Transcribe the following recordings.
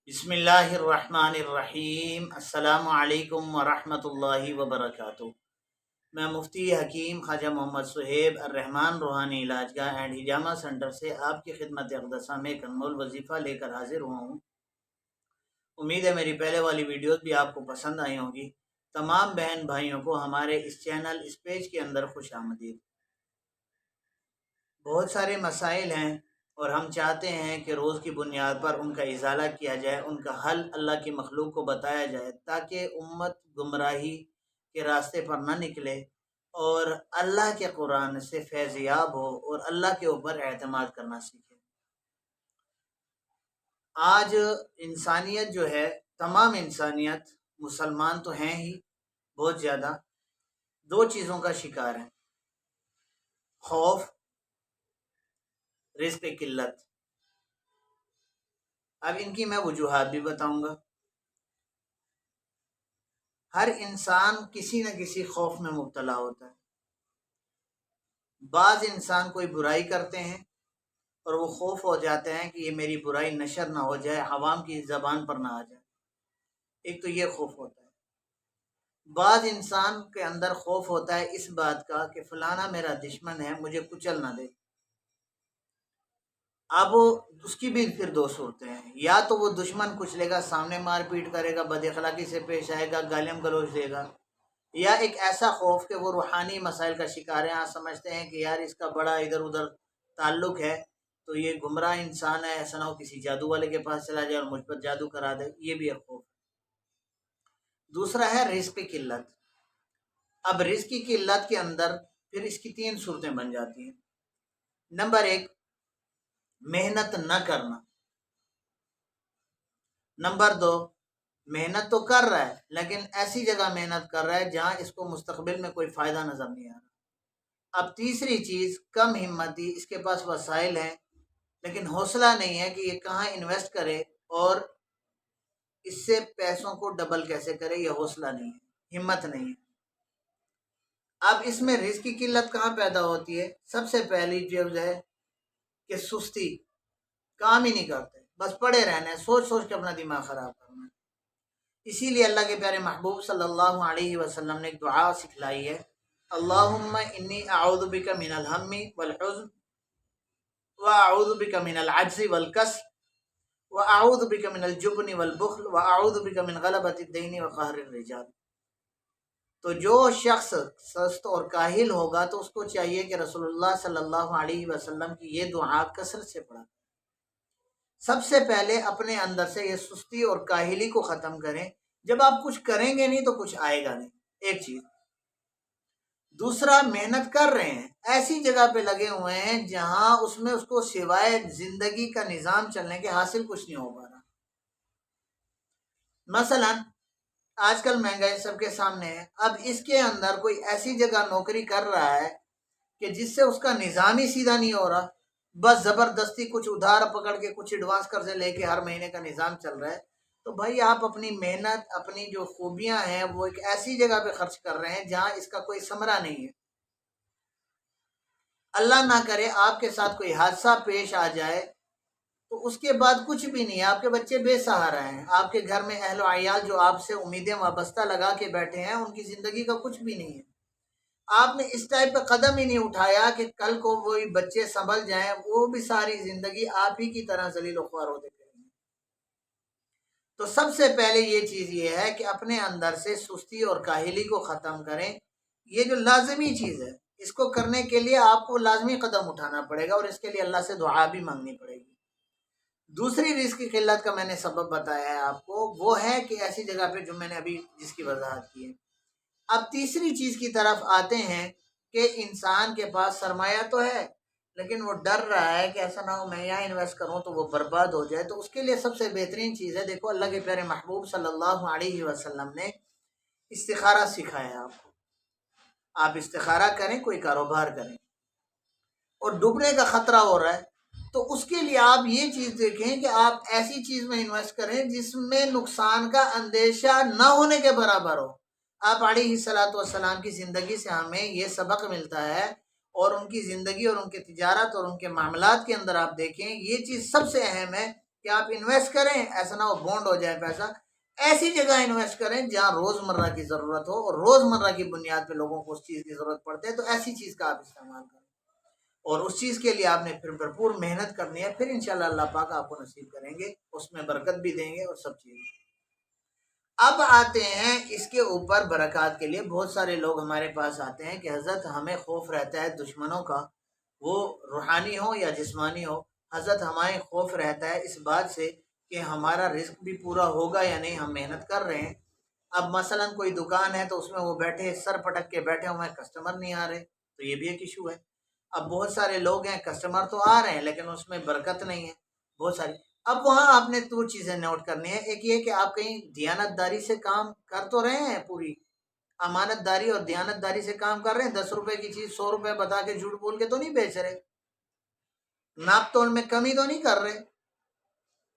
بسم اللہ الرحمن الرحیم۔ السلام علیکم ورحمۃ اللہ وبرکاتہ۔ میں مفتی حکیم خواجہ محمد صہیب الرحمن روحانی علاج گاہ اینڈ ہجامہ سینٹر سے آپ کی خدمت اقدسہ میں ایک انمول وظیفہ لے کر حاضر ہوا ہوں۔ امید ہے میری پہلے والی ویڈیوز بھی آپ کو پسند آئی ہوں گی۔ تمام بہن بھائیوں کو ہمارے اس چینل اس پیج کے اندر خوش آمدید۔ بہت سارے مسائل ہیں اور ہم چاہتے ہیں کہ روز کی بنیاد پر ان کا ازالہ کیا جائے، ان کا حل اللہ کی مخلوق کو بتایا جائے، تاکہ امت گمراہی کے راستے پر نہ نکلے اور اللہ کے قرآن سے فیض یاب ہو اور اللہ کے اوپر اعتماد کرنا سیکھے۔ آج انسانیت جو ہے، تمام انسانیت، مسلمان تو ہیں ہی بہت زیادہ، دو چیزوں کا شکار ہے: خوف، رزق قلت۔ اب ان کی میں وجوہات بھی بتاؤں گا۔ ہر انسان کسی نہ کسی خوف میں مبتلا ہوتا ہے۔ بعض انسان کوئی برائی کرتے ہیں اور وہ خوف ہو جاتے ہیں کہ یہ میری برائی نشر نہ ہو جائے، عوام کی زبان پر نہ آ جائے۔ ایک تو یہ خوف ہوتا ہے۔ بعض انسان کے اندر خوف ہوتا ہے اس بات کا کہ فلانا میرا دشمن ہے، مجھے کچل نہ دے۔ اب اس کی بھی پھر دو صورتیں ہیں: یا تو وہ دشمن کچلے گا، سامنے مار پیٹ کرے گا، بد اخلاقی سے پیش آئے گا، گالیم گلوچ دے گا، یا ایک ایسا خوف کہ وہ روحانی مسائل کا شکار ہے۔ آپ سمجھتے ہیں کہ یار اس کا بڑا ادھر ادھر تعلق ہے تو یہ گمراہ انسان ہے، ایسا نہ ہو کسی جادو والے کے پاس چلا جائے اور مجھ پر جادو کرا دے، یہ بھی ایک خوف ہے۔ دوسرا ہے رزق کی قلت۔ اب رزق کی قلت کے اندر پھر اس کی تین صورتیں بن جاتی ہیں۔ نمبر ایک، محنت نہ کرنا۔ نمبر دو، محنت تو کر رہا ہے لیکن ایسی جگہ محنت کر رہا ہے جہاں اس کو مستقبل میں کوئی فائدہ نظر نہیں آ رہا۔ اب تیسری چیز، کم ہمتی، اس کے پاس وسائل ہیں لیکن حوصلہ نہیں ہے کہ یہ کہاں انویسٹ کرے اور اس سے پیسوں کو ڈبل کیسے کرے، یہ حوصلہ نہیں ہے، ہمت نہیں ہے۔ اب اس میں رزق کی قلت کہاں پیدا ہوتی ہے؟ سب سے پہلی چیز ہے کہ سستی، کام ہی نہیں کرتے، بس پڑے رہنا ہے، سوچ سوچ کے اپنا دماغ خراب کرنا ہے۔ اسی لیے اللہ کے پیارے محبوب صلی اللہ علیہ وسلم نے ایک دعا سکھلائی ہے: اللہم انی اعوذ بک من الہم والحزن واعوذ بک من العجز والکسل واعوذ بک من الجبن والبخل واعوذ بک من غلبۃ الدین وقہر الرجال۔ تو جو شخص سست اور کاہل ہوگا تو اس کو چاہیے کہ رسول اللہ صلی اللہ علیہ وسلم کی یہ دعا کثرت سے پڑھا۔ سب سے پہلے اپنے اندر سے یہ سستی اور کاہلی کو ختم کریں۔ جب آپ کچھ کریں گے نہیں تو کچھ آئے گا نہیں، ایک چیز۔ دوسرا، محنت کر رہے ہیں، ایسی جگہ پہ لگے ہوئے ہیں جہاں اس میں اس کو سوائے زندگی کا نظام چلنے کے حاصل کچھ نہیں ہو پا رہا۔ مثلا آج کل مہنگائی سب کے سامنے ہے، اب اس کے اندر کوئی ایسی جگہ نوکری کر رہا ہے کہ جس سے اس کا نظام ہی سیدھا نہیں ہو رہا، بس زبردستی کچھ ادھار پکڑ کے کچھ ایڈوانس قرضے لے کے ہر مہینے کا نظام چل رہا ہے، تو بھائی آپ اپنی محنت، اپنی جو خوبیاں ہیں وہ ایک ایسی جگہ پہ خرچ کر رہے ہیں جہاں اس کا کوئی ثمرہ نہیں ہے۔ اللہ نہ کرے آپ کے ساتھ کوئی حادثہ پیش آ جائے تو اس کے بعد کچھ بھی نہیں ہے، آپ کے بچے بے سہارا ہیں، آپ کے گھر میں اہل و عیال جو آپ سے امیدیں وابستہ لگا کے بیٹھے ہیں ان کی زندگی کا کچھ بھی نہیں ہے۔ آپ نے اس ٹائپ پہ قدم ہی نہیں اٹھایا کہ کل کو وہی بچے سنبھل جائیں، وہ بھی ساری زندگی آپ ہی کی طرح ذلیل و خوار ہوتے پھریں گے۔ تو سب سے پہلے یہ چیز یہ ہے کہ اپنے اندر سے سستی اور کاہلی کو ختم کریں۔ یہ جو لازمی چیز ہے، اس کو کرنے کے لیے آپ کو لازمی قدم اٹھانا پڑے گا اور اس کے لیے اللہ سے دعا بھی مانگنی پڑے گی۔ دوسری رزق کی قلت کا میں نے سبب بتایا ہے آپ کو، وہ ہے کہ ایسی جگہ پہ جو میں نے ابھی جس کی وضاحت کی ہے۔ اب تیسری چیز کی طرف آتے ہیں کہ انسان کے پاس سرمایہ تو ہے لیکن وہ ڈر رہا ہے کہ ایسا نہ ہو میں یہاں انویسٹ کروں تو وہ برباد ہو جائے۔ تو اس کے لیے سب سے بہترین چیز ہے، دیکھو اللہ کے پیارے محبوب صلی اللہ علیہ وسلم نے استخارہ سکھایا ہے آپ کو۔ آپ استخارہ کریں، کوئی کاروبار کریں اور ڈوبنے کا خطرہ ہو رہا ہے تو اس کے لیے آپ یہ چیز دیکھیں کہ آپ ایسی چیز میں انویسٹ کریں جس میں نقصان کا اندیشہ نہ ہونے کے برابر ہو۔ آپ علیہ الصلوۃ والسلام کی زندگی سے ہمیں یہ سبق ملتا ہے، اور ان کی زندگی اور ان کے تجارت اور ان کے معاملات کے اندر آپ دیکھیں یہ چیز سب سے اہم ہے کہ آپ انویسٹ کریں، ایسا نہ ہو بونڈ ہو جائے پیسہ، ایسی جگہ انویسٹ کریں جہاں روزمرہ کی ضرورت ہو، اور روزمرہ کی بنیاد پہ لوگوں کو اس چیز کی ضرورت پڑتے ہے، تو ایسی چیز کا آپ استعمال کریں، اور اس چیز کے لیے آپ نے پھر بھرپور محنت کرنی ہے، پھر انشاءاللہ اللہ پاک آپ کو نصیب کریں گے، اس میں برکت بھی دیں گے اور سب چیزیں۔ اب آتے ہیں اس کے اوپر برکات کے لیے، بہت سارے لوگ ہمارے پاس آتے ہیں کہ حضرت ہمیں خوف رہتا ہے دشمنوں کا، وہ روحانی ہو یا جسمانی ہو، حضرت ہمیں خوف رہتا ہے اس بات سے کہ ہمارا رزق بھی پورا ہوگا یا نہیں، ہم محنت کر رہے ہیں۔ اب مثلا کوئی دکان ہے تو اس میں وہ بیٹھے سر پٹک کے بیٹھے ہوئے ہیں، کسٹمر نہیں آ رہے، تو یہ بھی ایک ایشو ہے۔ اب بہت سارے لوگ ہیں، کسٹمر تو آ رہے ہیں لیکن اس میں برکت نہیں ہے بہت ساری۔ اب وہاں آپ نے دو چیزیں نوٹ کرنی ہے، ایک یہ کہ آپ کہیں دیانت داری سے کام کر تو رہے ہیں، پوری امانت داری اور دیانت داری سے کام کر رہے ہیں، 10 روپے کی چیز 100 روپے بتا کے جھوٹ بول کے تو نہیں بیچ رہے، ناپ تول میں کمی تو نہیں کر رہے،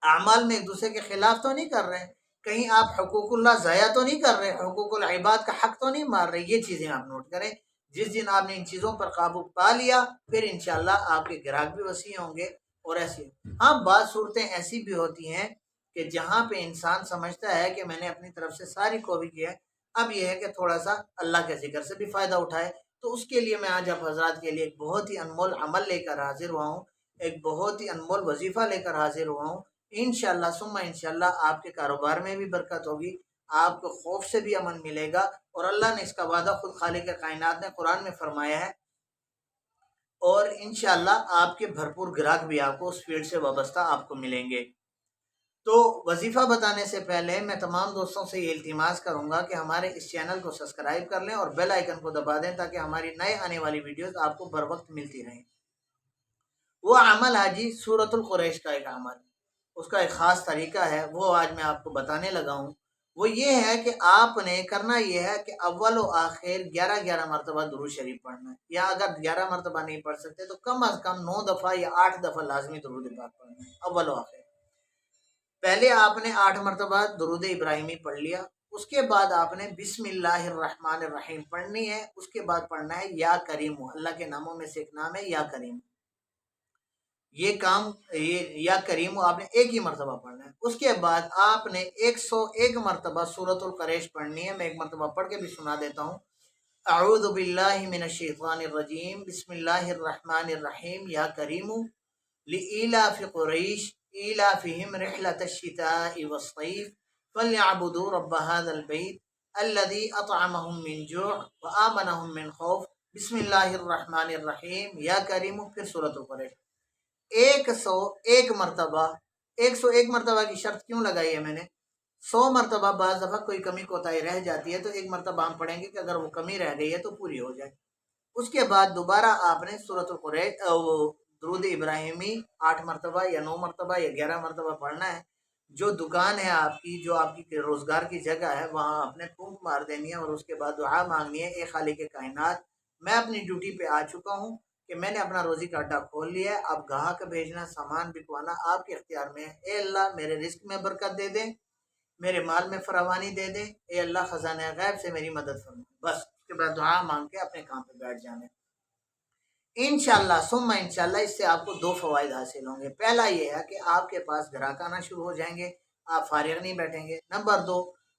اعمال میں ایک دوسرے کے خلاف تو نہیں کر رہے، کہیں آپ حقوق اللہ ضائع تو نہیں کر رہے، حقوق العباد کا حق تو نہیں مار رہے۔ یہ چیزیں آپ نوٹ کریں، جس دن آپ نے ان چیزوں پر قابو پا لیا، پھر انشاءاللہ آپ کے گراہک بھی وسیع ہوں گے۔ اور ایسی ہاں بعض صورتیں ایسی بھی ہوتی ہیں کہ جہاں پہ انسان سمجھتا ہے کہ میں نے اپنی طرف سے ساری کوشش کی ہے، اب یہ ہے کہ تھوڑا سا اللہ کے ذکر سے بھی فائدہ اٹھائے، تو اس کے لیے میں آج آپ حضرات کے لیے ایک بہت ہی انمول عمل لے کر حاضر ہوا ہوں، ایک بہت ہی انمول وظیفہ لے کر حاضر ہوا ہوں۔ انشاءاللہ ثم انشاءاللہ آپ کے کاروبار میں بھی برکت ہوگی، آپ کو خوف سے بھی امن ملے گا، اور اللہ نے اس کا وعدہ خود خالق کائنات نے قرآن میں فرمایا ہے، اور انشاءاللہ آپ کے بھرپور گراہک بھی آپ کو اس فیلڈ سے وابستہ آپ کو ملیں گے۔ تو وظیفہ بتانے سے پہلے میں تمام دوستوں سے یہ التماس کروں گا کہ ہمارے اس چینل کو سبسکرائب کر لیں اور بیل آئیکن کو دبا دیں، تاکہ ہماری نئے آنے والی ویڈیوز آپ کو بر وقت ملتی رہیں۔ وہ عمل حاجی سورۃ القریش کا ایک عمل، اس کا ایک خاص طریقہ ہے، وہ آج میں آپ کو بتانے لگا ہوں۔ وہ یہ ہے کہ آپ نے کرنا یہ ہے کہ اول و آخر 11 مرتبہ درود شریف پڑھنا ہے، یا اگر 11 مرتبہ نہیں پڑھ سکتے تو کم از کم 9 دفعہ یا 8 دفعہ لازمی درود پاک پڑھنا ہے اول و آخر۔ پہلے آپ نے 8 مرتبہ درود ابراہیمی پڑھ لیا، اس کے بعد آپ نے بسم اللہ الرحمن الرحیم پڑھنی ہے، اس کے بعد پڑھنا ہے یا کریم، اللہ کے ناموں میں سے ایک نام ہے یا کریم۔ یہ کام یا کریم آپ نے ایک ہی مرتبہ پڑھنا ہے۔ اس کے بعد آپ نے 101 مرتبہ سورۃ القریش پڑھنی ہے، میں ایک مرتبہ پڑھ کے بھی سنا دیتا ہوں۔ اعوذ باللہ من الشیطان الرجیم، بسم اللہ الرحمن الرحیم، یا کریم لإیلاف قریش ایلافہم رحلۃ الشتاء والصیف فلیعبدوا رب هذا البیت الذی اطعمہم من جوع وآمنہم من خوف، بسم اللہ الرحمن الرحیم یا کریم، پھر سورۃ القریش 101 مرتبہ۔ 101 مرتبہ کی شرط کیوں لگائی ہے میں نے؟ 100 مرتبہ بعض دفعہ کوئی کمی کوتاہی رہ جاتی ہے، تو ایک مرتبہ ہم پڑھیں گے کہ اگر وہ کمی رہ گئی ہے تو پوری ہو جائے۔ اس کے بعد دوبارہ آپ نے سورۃ القریش درود ابراہیمی 8 مرتبہ یا 9 مرتبہ یا 11 مرتبہ پڑھنا ہے۔ جو دکان ہے آپ کی، جو آپ کی روزگار کی جگہ ہے، وہاں آپ نے پھونک مار دینی ہے، اور اس کے بعد دعا مانگنی ہے، اے خالق کائنات، میں اپنی ڈیوٹی پہ آ چکا ہوں کہ میں نے اپنا روزی کا اڈا کھول لیا ہے، اب گاہک بھیجنا، سامان بکوانا آپ کے اختیار میں ہے۔ اے اللہ میرے رزق میں برکت دے دیں، میرے مال میں فراوانی دے دیں، اے اللہ خزانہ غیب سے میری مدد فرما، بس اس کے بعد دعا مانگ کے اپنے کام پہ بیٹھ جانے۔ انشاءاللہ ثم انشاءاللہ اس سے آپ کو 2 فوائد حاصل ہوں گے۔ پہلا یہ ہے کہ آپ کے پاس گراہک آنا شروع ہو جائیں گے، آپ فارغ نہیں بیٹھیں گے۔ نمبر 2،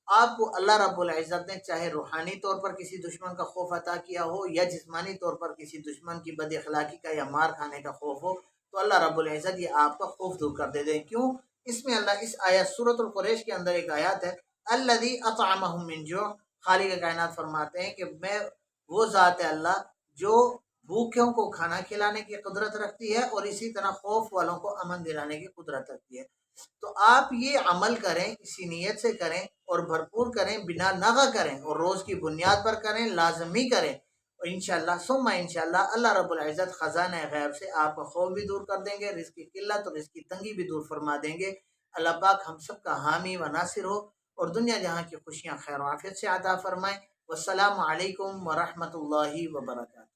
آپ کو اللہ رب العزت نے چاہے روحانی طور پر کسی دشمن کا خوف عطا کیا ہو، یا جسمانی طور پر کسی دشمن کی بد اخلاقی کا یا مار کھانے کا خوف ہو، تو اللہ رب العزت یہ آپ کا خوف دور کر دے دیں۔ کیوں؟ اس میں اللہ اس آیت سورۃ القریش کے اندر ایک آیات ہے، الذی اطعمہم من جوع، خالق کائنات فرماتے ہیں کہ میں وہ ذات ہے اللہ جو بھوکوں کو کھانا کھلانے کی قدرت رکھتی ہے، اور اسی طرح خوف والوں کو امن دلانے کی قدرت رکھتی ہے۔ تو آپ یہ عمل کریں، اسی نیت سے کریں اور بھرپور کریں، بنا نغہ کریں، اور روز کی بنیاد پر کریں، لازمی کریں، اور انشاءاللہ ثم انشاءاللہ اللہ رب العزت خزانہ غیب سے آپ کا خوف بھی دور کر دیں گے، رزق کی قلت اور رزق کی تنگی بھی دور فرما دیں گے۔ اللہ پاک ہم سب کا حامی و ناصر ہو، اور دنیا جہاں کی خوشیاں خیر و عافیت سے عطا فرمائیں۔ والسلام علیکم ورحمۃ اللہ وبرکاتہ۔